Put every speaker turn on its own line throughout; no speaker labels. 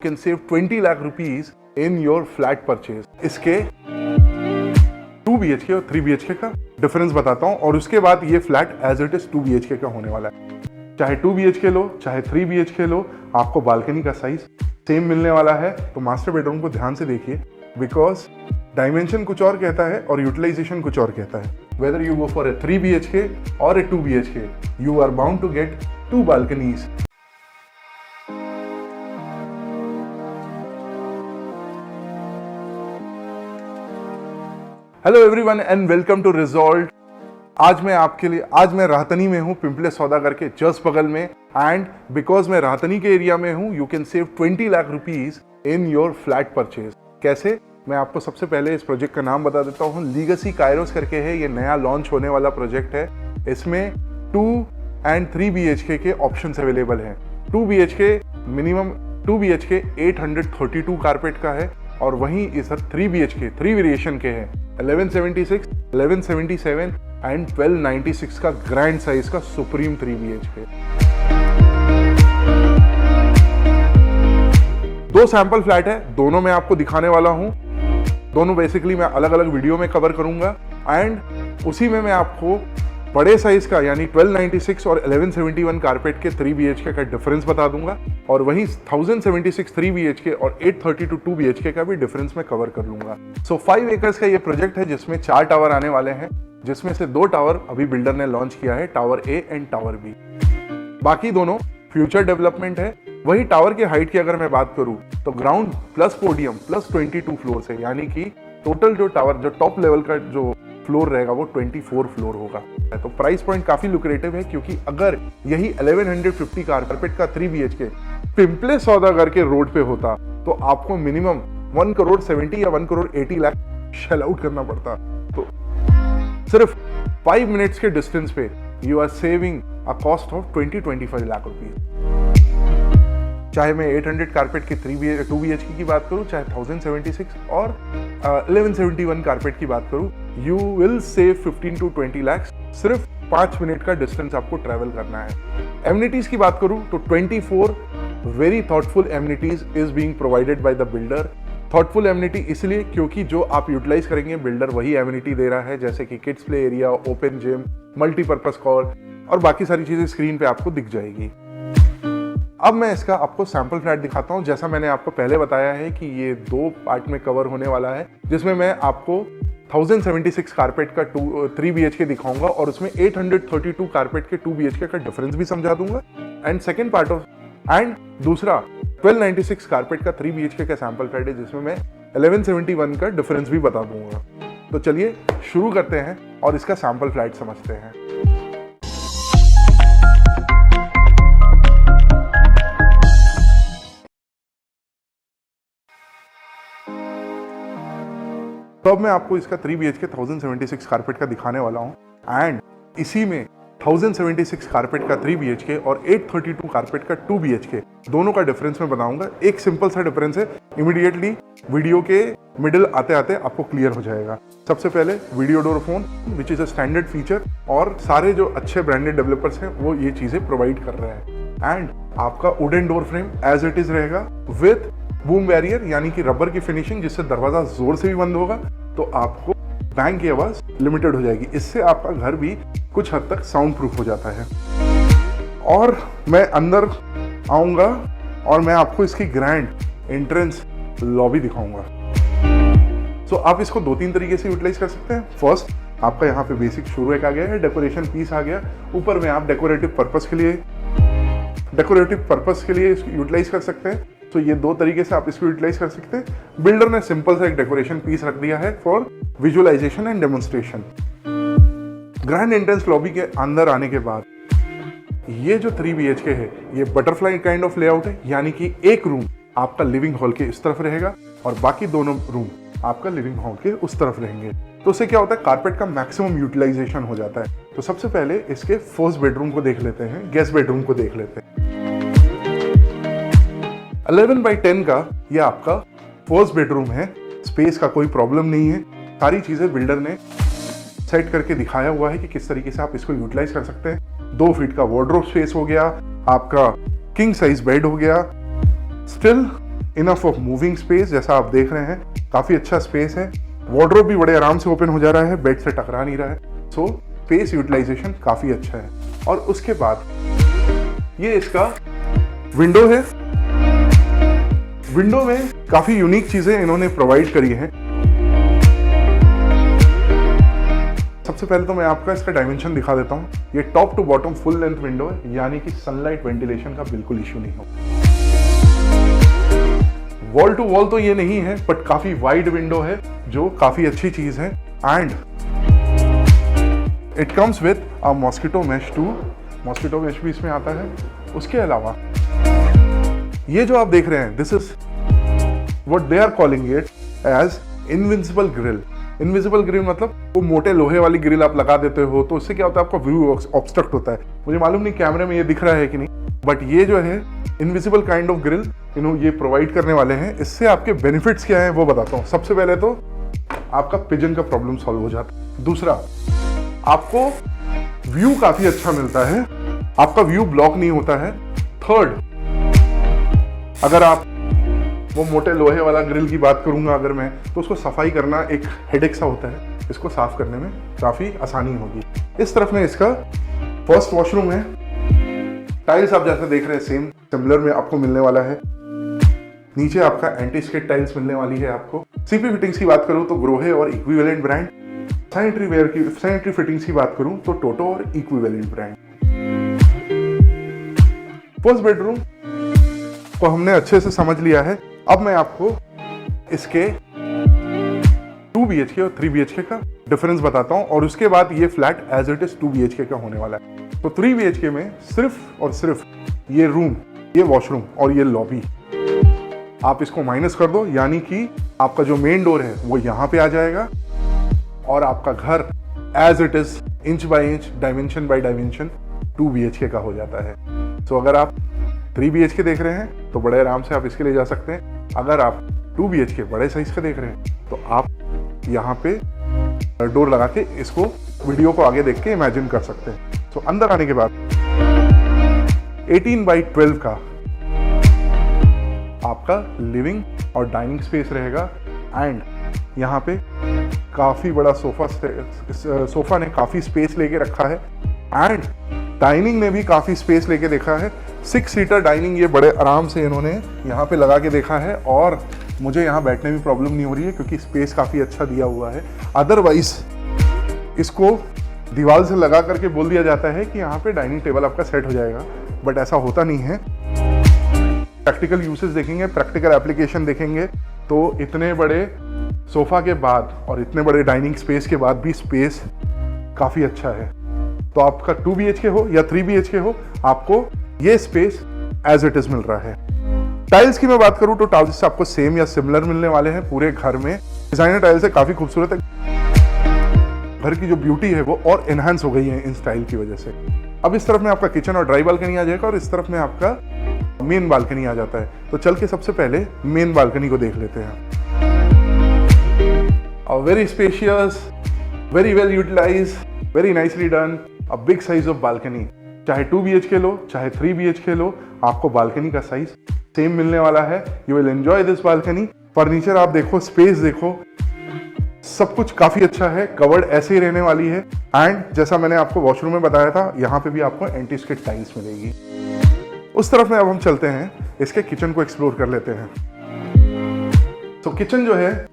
can save 20 lakh rupees in your flat purchase। इसके 2 BHK और 3 BHK का difference बताता हूँ और उसके बाद ये flat as it is 2 BHK का होने वाला है। चाहे 2 BHK लो चाहे 3 BHK लो, आपको बालकनी का साइज सेम मिलने वाला है। तो मास्टर बेडरूम को ध्यान से देखिए, बिकॉज डायमेंशन कुछ और कहता है और यूटिलाइजेशन कुछ और कहता है। Whether you go for a 3 BHK और a 2 BHK, you are bound to get 2 balconies। Hello everyone and welcome to result. आज मैं राहतनी में हूँ, पिंपले सौदागर के जस्ट बगल में। एंड बिकॉज मैं राहतनी के एरिया में हूँ, you can save 20 lakh rupees in your flat purchase. कैसे? मैं आपको सबसे पहले इस प्रोजेक्ट का नाम बता देता हूँ। लीगेसी कायरोस करके है, ये नया लॉन्च होने वाला प्रोजेक्ट है। इसमें 2 एंड 3 BHK के ऑप्शंस अवेलेबल हैं। 2 BHK मिनिमम 2 BHK 832 कारपेट का है और वहीं इस 3 BHK 3 वेरिएशन के हैं, 1176, 1177 एंड 1296 का ग्रैंड साइज का सुप्रीम 3 BHK। 2 सैंपल फ्लैट है, दोनों मैं आपको दिखाने वाला हूं। दोनों बेसिकली मैं अलग अलग वीडियो में कवर करूंगा एंड उसी में मैं आपको बड़े साइज का यानी 1296 और 1171 कारपेट के 3 BHK का डिफरेंस बता दूंगा और वहीं 1076 3 BHK और 832 2 BHK का भी डिफरेंस मैं कवर कर लूंगा। सो 5 एकर्स का ये प्रोजेक्ट है जिसमें 4 टावर आने वाले हैं, जिसमें से 2 टावर अभी बिल्डर ने लॉन्च किया है, tower A and tower B. बाकी दोनों फ्यूचर डेवलपमेंट है। वही टावर के हाइट की अगर मैं बात करूं तो ground plus podium plus 22 floor है, यानी कि टोटल जो टावर जो टॉप लेवल का जो फ्लोर रहेगा वो 24 फ्लोर होगा। तो प्राइस पॉइंट काफी लुक्रेटिव है, क्योंकि अगर यही 1150 कारपेट का 3 BHK पिंपले सौदागर के रोड पे होता तो आपको मिनिमम 1 करोड़ 70 या 1 करोड़ 80 लाख शेल आउट करना पड़ता। तो सिर्फ 5 मिनट्स के डिस्टेंस पे you are saving a cost of 20-25 lakh rupees. चाहे मैं 800 कारपेट की 2 BHK की बात करूं, चाहे 1076 और 1171 कारपेट की बात करूं, you will save 15 to 20 lakhs। सिर्फ 5 मिनट का डिस्टेंस आपको ट्रैवल करना है। एमिनिटीज की बात करूं तो 24 very thoughtful amenities is being provided by the builder. Thoughtful amenity इसलिए क्योंकि जो आप यूटिलाइज करेंगे बिल्डर वही एमिनिटी दे रहा है, जैसे कि kids play area, open gym, multipurpose call और बाकी सारी चीजें स्क्रीन पे आपको दिख जाएगी। अब मैं इसका आपको सैंपल फ्लैट दिखाता हूं। जैसा मैंने आपको पहले बताया है कि ये 2 पार्ट में कवर होने वाला है, जिसमें मैं आपको 1076 कारपेट का 3 BHK दिखाऊंगा और उसमें 832 कारपेट के 2 BHK का डिफरेंस भी समझा दूंगा। एंड सेकेंड पार्ट ऑफ दूसरा 1296 कारपेट का 3 BHK का सैंपल फ्लैट है, जिसमें मैं 1171 का डिफरेंस भी बता दूंगा। तो चलिए शुरू करते हैं और इसका सैंपल फ्लैट समझते हैं। तो अब मैं आपको इसका 3 BHK 1076 कारपेट का दिखाने वाला हूं एंड इसी में 1076 कारपेट का 3 BHK और 832 कारपेट का 2 BHK दोनों का डिफरेंस मैं बताऊंगा। एक सिंपल सा डिफरेंस है, इमीडिएटली वीडियो के मिडिल आते आते आपको क्लियर हो जाएगा। सबसे पहले video door phone, which is a standard feature, और सारे जो अच्छे ब्रांडेड डेवलपर्स हैं वो ये चीजें प्रोवाइड कर रहे हैं। एंड आपका wooden door frame as it is रहेगा विथ बूम बैरियर, यानी कि रबर की फिनिशिंग, जिससे दरवाजा जोर से भी बंद होगा तो आपको बैंग की आवाज लिमिटेड हो जाएगी। इससे आपका घर भी कुछ हद तक साउंड प्रूफ हो जाता है। और मैं अंदर आऊंगा और मैं आपको इसकी ग्रैंड एंट्रेंस लॉबी दिखाऊंगा। सो आप इसको 2-3 तरीके से यूटिलाइज कर सकते हैं। फर्स्ट, आपका यहाँ पे बेसिक शो रैक आ गया है, डेकोरेशन पीस आ गया, ऊपर में आप डेकोरेटिव पर्पस के लिए यूटिलाइज कर सकते हैं। तो ये 2 तरीके से आप इसको यूटिलाइज कर सकते हैं। बिल्डर ने सिंपल सा एक डेकोरेशन पीस रख दिया है for visualisation and demonstration. Grand entrance lobby के अंदर आने के बाद ये जो 3 BHK है ये बटरफ्लाई काइंड ऑफ लेआउट है, यानी कि एक रूम आपका लिविंग हॉल के इस तरफ रहेगा और बाकी दोनों रूम आपका लिविंग हॉल के उस तरफ रहेंगे। तो उससे क्या होता है, कारपेट का मैक्सिमम यूटिलाइजेशन हो जाता है। तो सबसे पहले इसके फर्स्ट बेडरूम को देख लेते हैं, गेस्ट बेडरूम को देख लेते हैं। 11x10 का ये आपका फर्स्ट बेडरूम है। स्पेस का कोई प्रॉब्लम नहीं है, सारी चीजें बिल्डर ने सेट करके दिखाया हुआ है कि किस तरीके से आप इसको यूटिलाइज कर सकते हैं। 2 फीट का वार्डरोब स्पेस हो गया, आपका किंग साइज बेड हो गया, still enough of moving space, जैसा आप देख रहे हैं काफ़ी अच्छा स्पेस है। वार्डरोब भी बड़े आराम से ओपन हो जा रहा है, बेड से टकरा नहीं रहा है। सो स्पेस यूटिलाइजेशन काफ़ी अच्छा है। और उसके बाद ये इसका विंडो है। विंडो में काफ़ी यूनिक चीज़ें इन्होंने प्रोवाइड करी हैं। सबसे पहले तो मैं आपका इसका डायमेंशन दिखा देता हूँ। ये top to bottom full length window है, यानी कि सनलाइट वेंटिलेशन का बिल्कुल इश्यू नहीं होगा। वॉल टू वॉल तो ये नहीं है, बट काफी वाइड विंडो है, जो काफी अच्छी चीज है। And it comes with a mosquito mesh too, mosquito mesh भी इसमें आता है। उसके अलावा ये जो आप देख रहे हैं, this is what they are calling it as invisible grill. Invisible grill मतलब वो मोटे लोहे वाली ग्रिल आप लगा देते हो, तो उससे क्या होता है, आपका व्यू ऑब्स्ट्रक्ट होता है। मुझे मालूम नहीं कैमरे में ये दिख रहा है कि नहीं, बट ये जो है इनविजिबल काइंड ऑफ ग्रिल इन्होंने ये प्रोवाइड करने वाले हैं। इससे आपके बेनिफिट्स क्या हैं वो बताता हूँ। सबसे पहले तो आपका पिजन का प्रॉब्लम सॉल्व हो जाता है। दूसरा, आपको व्यू काफी अच्छा मिलता है, आपका व्यू ब्लॉक नहीं होता है। थर्ड, अगर आप वो मोटे लोहे वाला ग्रिल की बात करूंगा अगर मैं, तो उसको सफाई करना एक हेडेक सा होता है, इसको साफ करने में काफी आसानी होगी। इस तरफ में इसका फर्स्ट वॉशरूम है। टाइल्स आप जैसे देख रहे हैं सेम सिमिलर में आपको मिलने वाला है। नीचे आपका एंटी स्किड टाइल्स मिलने वाली है आपको। सीपी फिटिंग्स की बात करूं तो ग्रोहे और इक्विवेलेंट ब्रांड। सैनिटरी फिटिंग्स की बात करूं तो टोटो और इक्विवेलेंट ब्रांड। फर्स्ट बेडरूम को हमने अच्छे से समझ लिया है। अब मैं आपको इसके 2 BHK और 3 BHK का डिफरेंस बताता हूं, और उसके बाद ये flat as it is 2 BHK का होने वाला है। तो 3 BHK में सिर्फ और सिर्फ ये रूम, ये वॉशरूम और ये लॉबी, आप इसको माइनस कर दो, यानी कि आपका जो मेन डोर है वो यहाँ पे आ जाएगा, और आपका घर as it is inch by inch, dimension by dimension 2 BHK का हो जाता है। तो अगर आप 3 BHK देख रहे हैं तो बड़े आराम से आप इसके ले जा सकते हैं। अगर आप 2 BHK बड़े साइज का देख रहे हैं तो आप यहाँ पे डोर लगा के इसको, वीडियो को आगे देख के इमेजिन कर सकते हैं। तो अंदर आने के बाद 18 बाई 12 का आपका लिविंग और डाइनिंग स्पेस रहेगा। एंड यहाँ पे काफी बड़ा सोफा ने काफी स्पेस लेके रखा है, एंड डाइनिंग ने भी काफी स्पेस लेके देखा है। 6 सीटर डाइनिंग ये बड़े आराम से इन्होंने यहाँ पे लगा के देखा है, और मुझे यहाँ बैठने में प्रॉब्लम नहीं हो रही है क्योंकि स्पेस काफी अच्छा दिया हुआ है। अदरवाइज इसको दीवार से लगा करके बोल दिया जाता है कि यहाँ पे डाइनिंग टेबल आपका सेट हो जाएगा, बट ऐसा होता नहीं है। प्रैक्टिकल यूसेज देखेंगे, प्रैक्टिकल एप्लीकेशन देखेंगे, तो इतने बड़े सोफा के बाद और इतने बड़े डाइनिंग स्पेस के बाद भी स्पेस काफ़ी अच्छा है। तो आपका 2 BHK हो या 3 BHK हो, आपको ये स्पेस एज इट इज मिल रहा है। टाइल्स की मैं बात करूं तो टाइल्स आपको सेम या सिमिलर मिलने वाले हैं पूरे घर में। डिजाइनर टाइल्स है, काफ़ी खूबसूरत है। घर की जो ब्यूटी है वो और एनहांस हो गई है इन स्टाइल की वजह से। अब इस तरफ में आपका किचन और ड्राई बालकनी आ जाएगा, और इस तरफ में आपका मेन बालकनी आ जाता है। तो चल के सबसे पहले मेन बालकनी को देख लेते हैं। Very spacious, very well utilise, very nicely done, a big size of balcony. चाहे 2 BHK लो, चाहे 3 BHK लो, आपको बालकनी का साइज सेम मिलने वाला है। You will enjoy this balcony. Furniture आप देखो, स्पेस देखो, सब कुछ काफी अच्छा है। कवर्ड ऐसे ही रहने वाली है। एंड जैसा मैंने आपको वॉशरूम में बताया था, यहाँ पे भी आपको एंटी स्किड टाइल्स मिलेगी। उस तरफ में अब हम चलते हैं, इसके किचन को एक्सप्लोर कर लेते हैं। तो किचन जो है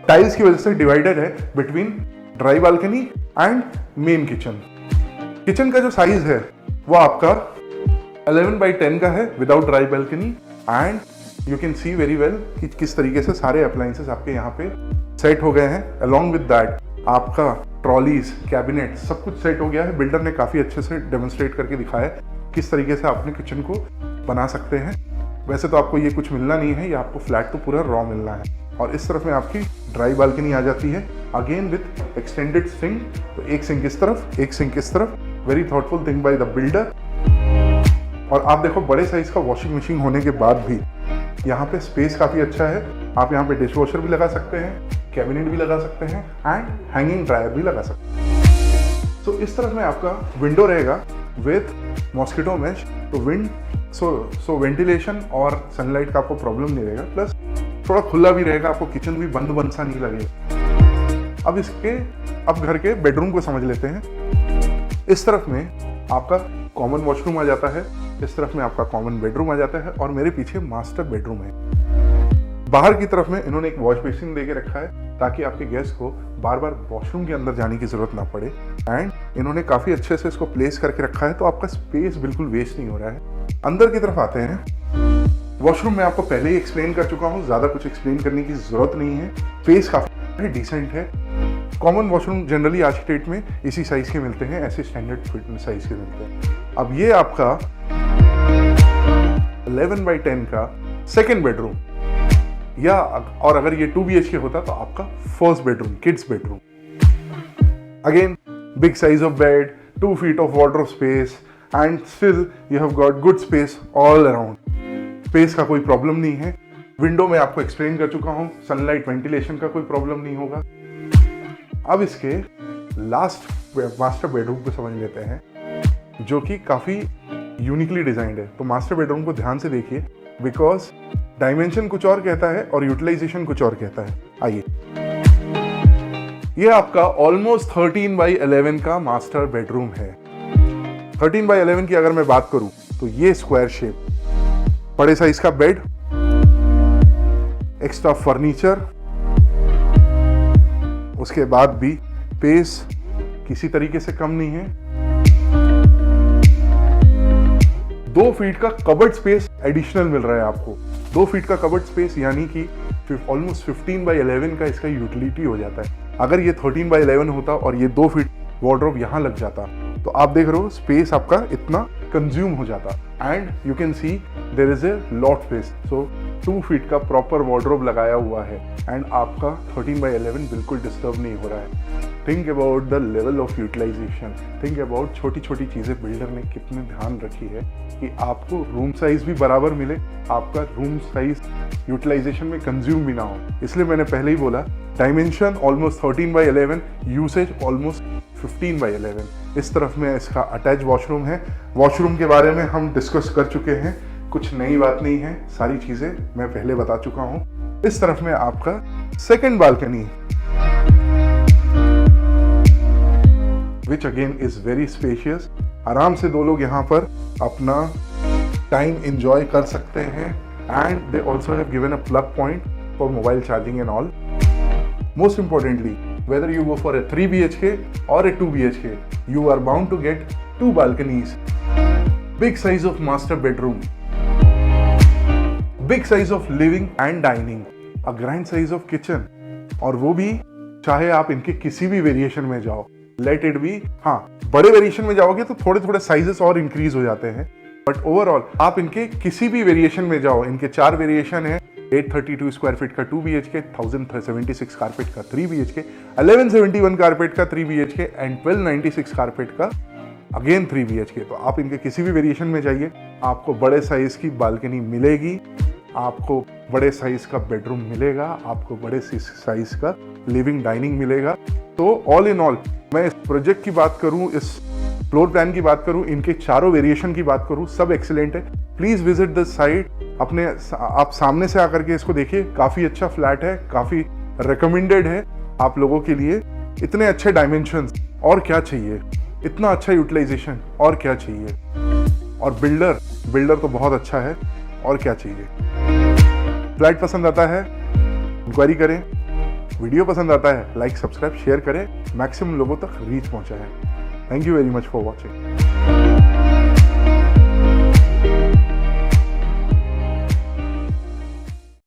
टाइल्स की वजह से डिवाइडेड है between dry balcony and main kitchen. Kitchen का जो साइज है वो आपका 11 बाई 10 का है without dry balcony. And you can C very well कि किस तरीके से सारे अप्लायंसेस आपके यहाँ पे सेट हो गए हैं। अलॉन्ग विद दैट आपका ट्रॉलीज, कैबिनेट, सब कुछ सेट हो गया है। बिल्डर ने काफ़ी अच्छे से डेमोन्स्ट्रेट करके दिखाया है किस तरीके से आप अपने किचन को बना सकते हैं। वैसे तो आपको ये कुछ मिलना नहीं है, ये आपको फ्लैट तो पूरा रॉ मिलना है। और इस तरफ में आपकी ड्राई बालकनी आ जाती है, अगेन विथ एक्सटेंडेड सिंक। तो एक सिंक इस तरफ, एक सिंक इस तरफ। Very thoughtful thing by the builder. और आप देखो, बड़े साइज का वॉशिंग मशीन होने के बाद भी यहाँ पे स्पेस काफ़ी अच्छा है। आप यहाँ पे डिश वॉशर भी लगा सकते हैं, कैबिनेट भी लगा सकते हैं, एंड हैंगिंग ड्रायर भी लगा सकते हैं। तो इस तरफ में आपका विंडो रहेगा विथ मॉस्किटो मैश। तो विंड सो वेंटिलेशन और सनलाइट का आपको प्रॉब्लम नहीं रहेगा, प्लस थोड़ा खुला भी रहेगा, आपको किचन भी बंद बंद सा नहीं लगेगा। अब घर के बेडरूम को समझ लेते हैं। इस तरफ में आपका कॉमन वॉशरूम आ जाता है, इस तरफ में आपका कॉमन बेडरूम आ जाता है और मेरे पीछे मास्टर बेडरूम है। बाहर की तरफ में इन्होंने एक वॉश बेसिन दे के रखा है ताकि आपके गेस्ट को बार बार वॉशरूम के अंदर जाने की जरूरत ना पड़े, एंड इन्होंने काफी अच्छे से इसको प्लेस करके रखा है, तो आपका स्पेस बिल्कुल वेस्ट नहीं हो रहा है। अंदर की तरफ आते हैं। वॉशरूम में आपको पहले ही एक्सप्लेन कर चुका हूँ, ज्यादा कुछ एक्सप्लेन करने की जरूरत नहीं है। स्पेस काफी डिसेंट है। कॉमन वॉशरूम जनरली आज की डेट में इसी साइज के मिलते हैं, ऐसे स्टैंडर्ड फिटनेस साइज के मिलते हैं। अब ये आपका 11x10 का सेकेंड बेडरूम, या और अगर ये 2 BHK होता तो आपका first bedroom, kids bedroom. Again big size of bed, 2 feet of wardrobe space, and still you have got good space all around. Space का कोई प्रॉब्लम नहीं है। विंडो में आपको एक्सप्लेन कर चुका हूं, सनलाइट वेंटिलेशन का कोई प्रॉब्लम नहीं होगा। अब इसके लास्ट मास्टर बेडरूम को समझ लेते हैं, जो कि काफी यूनिकली डिजाइंड है। तो मास्टर बेडरूम को ध्यान से देखिए, बिकॉज डायमेंशन कुछ और कहता है और यूटिलाइजेशन कुछ और कहता है। आइए, ये आपका ऑलमोस्ट 13x11 का मास्टर बेडरूम है। 13x11 की अगर मैं बात करूं तो ये स्क्वायर शेप, बड़े साइज का बेड, एक्स्ट्रा फर्नीचर, उसके बाद भी स्पेस किसी तरीके से कम नहीं है। 2 फीट का कबर्ड स्पेस एडिशनल मिल रहा है आपको। 2 फीट का कबर्ड स्पेस यानी कि ऑलमोस्ट 15x11 का इसका यूटिलिटी हो जाता है। अगर ये 13x11 होता और ये 2 फीट वार्डरोब यहाँ लग जाता तो आप देख रहे हो स्पेस आपका इतना कंज्यूम हो जाता, and you can see there is a lot space. So 2 feet का प्रॉपर वार्डरोब लगाया हुआ है, एंड आपका 13x11 बिल्कुल डिस्टर्ब नहीं हो रहा है। Think about the level of utilisation, think about छोटी छोटी चीज़ें बिल्डर ने कितने ध्यान रखी है कि आपको रूम साइज भी बराबर मिले, आपका रूम साइज यूटिलाइजेशन में कंज्यूम भी ना हो। इसलिए मैंने पहले ही बोला, dimension almost 13x11, usage almost 15x11। इस तरफ में इसका अटैच वॉशरूम है। वॉशरूम के बारे में हम डिस्कस कर चुके हैं, कुछ नई बात नहीं है, सारी चीज़ें मैं पहले बता चुका हूँ। इस तरफ में आपका second balcony, which again is very spacious। आराम से 2 लोग यहाँ पर अपना टाइम enjoy कर सकते हैं, and they also have given a plug point for mobile charging and all। Most importantly, whether you go for a 3 BHK or a 2 BHK, you are bound to get 2 balconies, big size of master bedroom, big size of living and dining, a grand size of kitchen, और वो भी चाहे आप इनके किसी भी variation में जाओ, लेट इट बी। हाँ, बड़े वेरिएशन में जाओगे तो थोड़े थोड़े साइजेस और इंक्रीज हो जाते हैं, बट ओवरऑल आप इनके किसी भी वेरिएशन में जाओ, इनके 4 वेरिएशन है। 832 स्क्वायर फीट का 2 BHK, 1076 कारपेट का 3 BHK, 1171 कारपेट का 3 BHK एंड 1296 कारपेट का अगेन 3 BHK। तो आप इनके किसी भी वेरिएशन में जाइए, आपको बड़े साइज की बालकनी मिलेगी, आपको बड़े साइज का बेडरूम मिलेगा, आपको बड़े साइज का लिविंग डाइनिंग मिलेगा। तो ऑल इन ऑल, मैं इस प्रोजेक्ट की बात करूं, इस फ्लोर प्लान की बात करूं, इनके चारों वेरिएशन की बात करूं, सब एक्सीलेंट है। प्लीज विजिट द साइट, अपने आप सामने से आकर के इसको देखिए। काफी अच्छा फ्लैट है, काफी रिकमेंडेड है आप लोगों के लिए। इतने अच्छे डायमेंशंस, और क्या चाहिए, इतना अच्छा यूटिलाइजेशन, और क्या चाहिए। और बिल्डर तो बहुत अच्छा है, और क्या चाहिए। फ्लैट पसंद आता है, इंक्वायरी करें। वीडियो पसंद आता है, लाइक सब्सक्राइब शेयर करें, मैक्सिमम लोगों तक रीच पहुंचाएं। Thank you very much for watching.